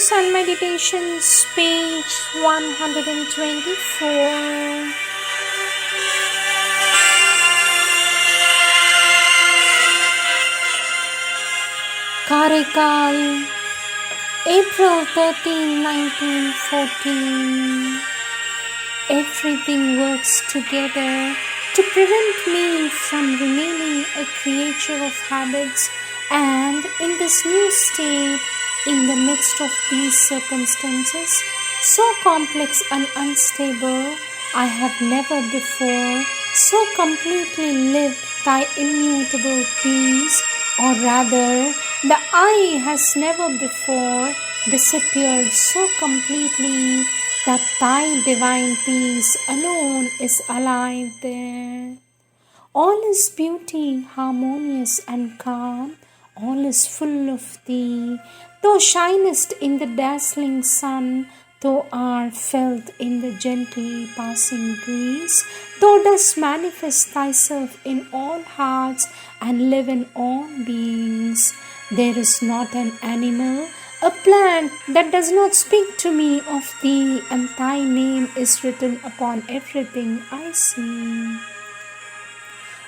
Prayers and Meditations, page 124. Karaikal, April 13, 1914. Everything works together to prevent me from remaining a creature of habits, and in this new state, in the midst of these circumstances, so complex and unstable, I have never before so completely lived thy immutable peace, or rather, the I has never before disappeared so completely that thy divine peace alone is alive there. All is beauty, harmonious and calm, all is full of thee. Thou shinest in the dazzling sun, thou art felt in the gently passing breeze. Thou dost manifest thyself in all hearts and live in all beings. There is not an animal, a plant that does not speak to me of thee, and thy name is written upon everything I see.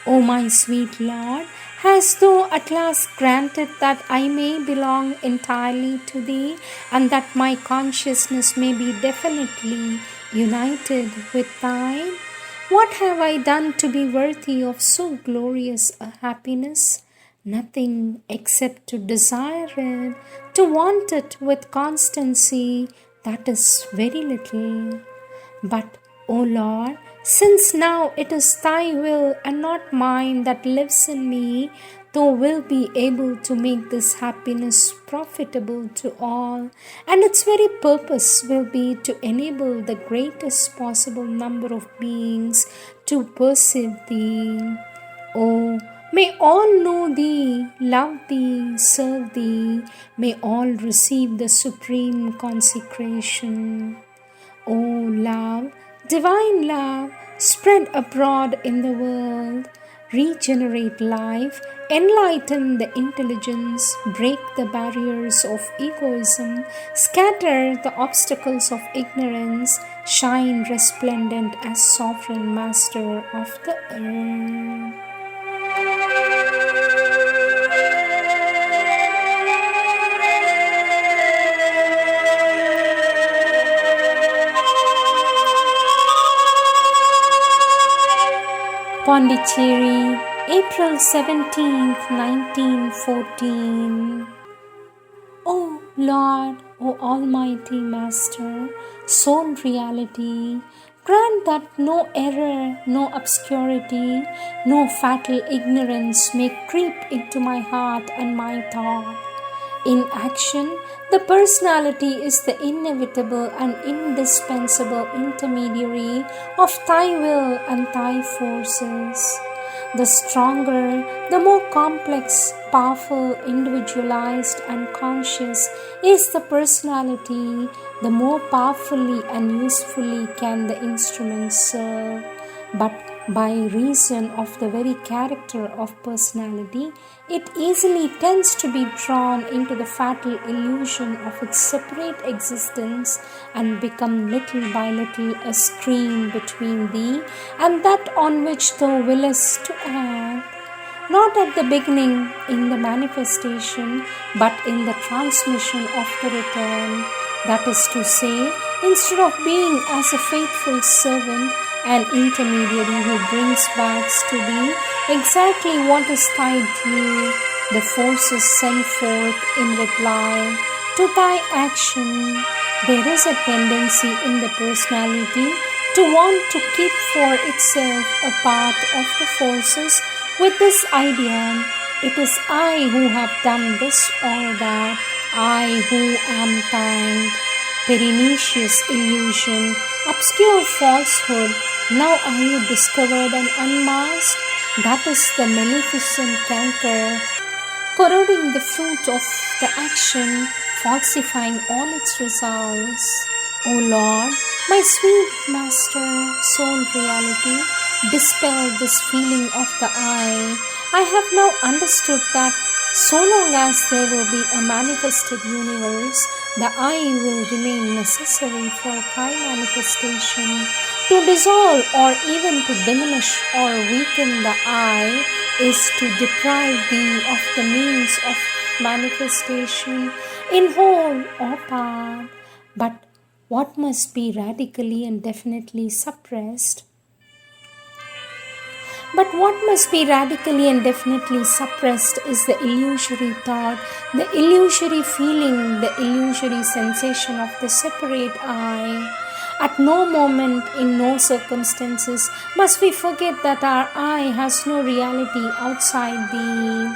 O my sweet Lord, hast thou at last granted that I may belong entirely to thee, and that my consciousness may be definitely united with thine? What have I done to be worthy of so glorious a happiness? Nothing except to desire it, to want it with constancy, that is very little. But, O Lord, since now it is thy will and not mine that lives in me, thou wilt be able to make this happiness profitable to all, and its very purpose will be to enable the greatest possible number of beings to perceive thee. Oh, may all know thee, love thee, serve thee. May all receive the supreme consecration. O love, divine love, spread abroad in the world. Regenerate life, enlighten the intelligence, break the barriers of egoism, scatter the obstacles of ignorance, shine resplendent as sovereign master of the earth. Pondicherry, April 17th, 1914. O Lord, O Almighty Master, Sole Reality, grant that no error, no obscurity, no fatal ignorance may creep into my heart and my thought. In action, the personality is the inevitable and indispensable intermediary of thy will and thy forces. The stronger, the more complex, powerful, individualized, and conscious is the personality, the more powerfully and usefully can the instrument serve. But by reason of the very character of personality, it easily tends to be drawn into the fatal illusion of its separate existence and become little by little a screen between thee and that on which thou willest to act. Not at the beginning in the manifestation, but in the transmission of the return. That is to say, instead of being as a faithful servant, an intermediary who brings back to thee exactly what is thy due, the forces sent forth in reply to thy action. There is a tendency in the personality to want to keep for itself a part of the forces with this idea: it is I who have done this or that, I who am thanked. Pernicious illusion, obscure falsehood, now are you discovered and unmasked? That is the maleficent canker, corroding the fruit of the action, falsifying all its results. O Lord, my sweet Master, Sole Reality, dispel this feeling of the I, I have now understood that so long as there will be a manifested universe, the I will remain necessary for Kai manifestation. To dissolve or even to diminish or weaken the I is to deprive thee of the means of manifestation in whole or part. But what must be radically and definitely suppressed? But what must be radically and definitely suppressed is the illusory thought, the illusory feeling, the illusory sensation of the separate I. At no moment, in no circumstances, must we forget that our I has no reality outside thee.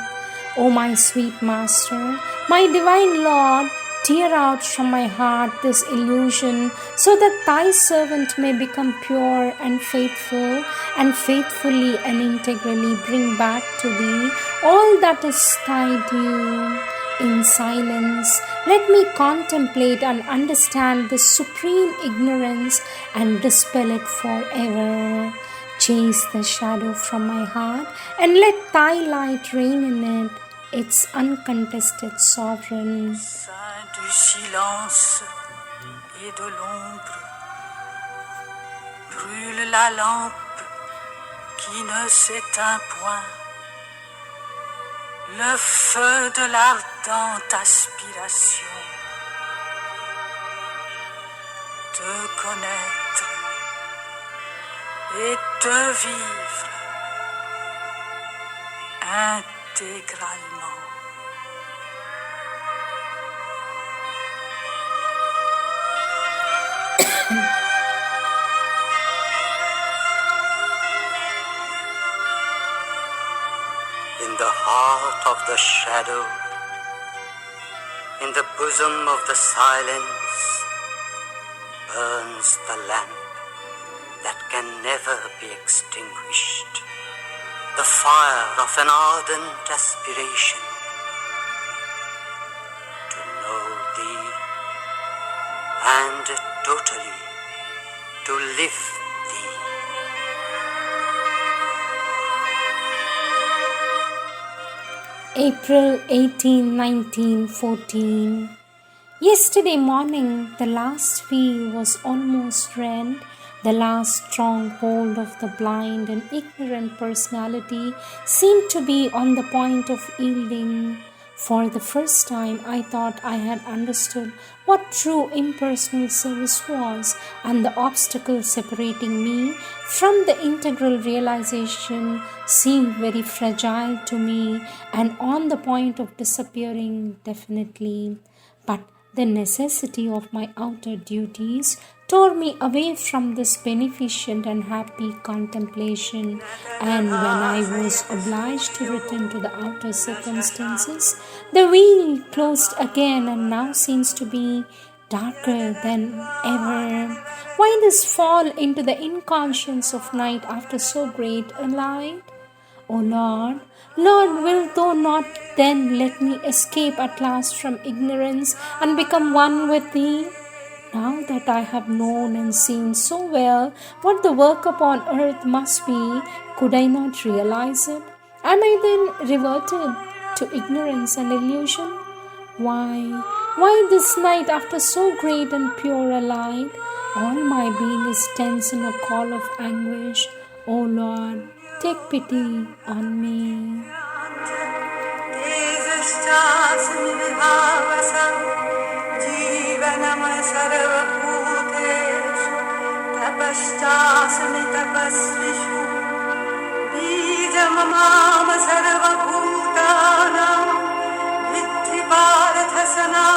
O my sweet Master, my divine Lord, tear out from my heart this illusion, so that thy servant may become pure and faithful, and faithfully and integrally bring back to thee all that is thy due. In silence, let me contemplate and understand this supreme ignorance and dispel it forever. Chase the shadow from my heart and let thy light reign in it, its uncontested sovereign. Sein du silence et de l'ombre, brûle la lampe qui ne s'éteint point, le feu de l'ardente aspiration, te connaître et te vivre intégralement. In the heart of the shadow, in the bosom of the silence, burns the lamp that can never be extinguished, the fire of an ardent aspiration to know thee and totally to live thee. April 18, 1914. Yesterday morning, the last veil was almost rent. The last strong hold of the blind and ignorant personality seemed to be on the point of yielding. For the first time, I thought I had understood what true impersonal service was, and the obstacle separating me from the integral realization seemed very fragile to me and on the point of disappearing definitely. But the necessity of my outer duties tore me away from this beneficent and happy contemplation, and when I was obliged to return to the outer circumstances, the veil closed again and now seems to be darker than ever. Why this fall into the inconscience of night after so great a light? O Lord, Lord, wilt thou not then let me escape at last from ignorance and become one with thee? Now that I have known and seen so well what the work upon earth must be, could I not realize it? Am I then reverted to ignorance and illusion? Why this night after so great and pure a light? All my being is tense in a call of anguish. O Lord, take pity on me. Yajjana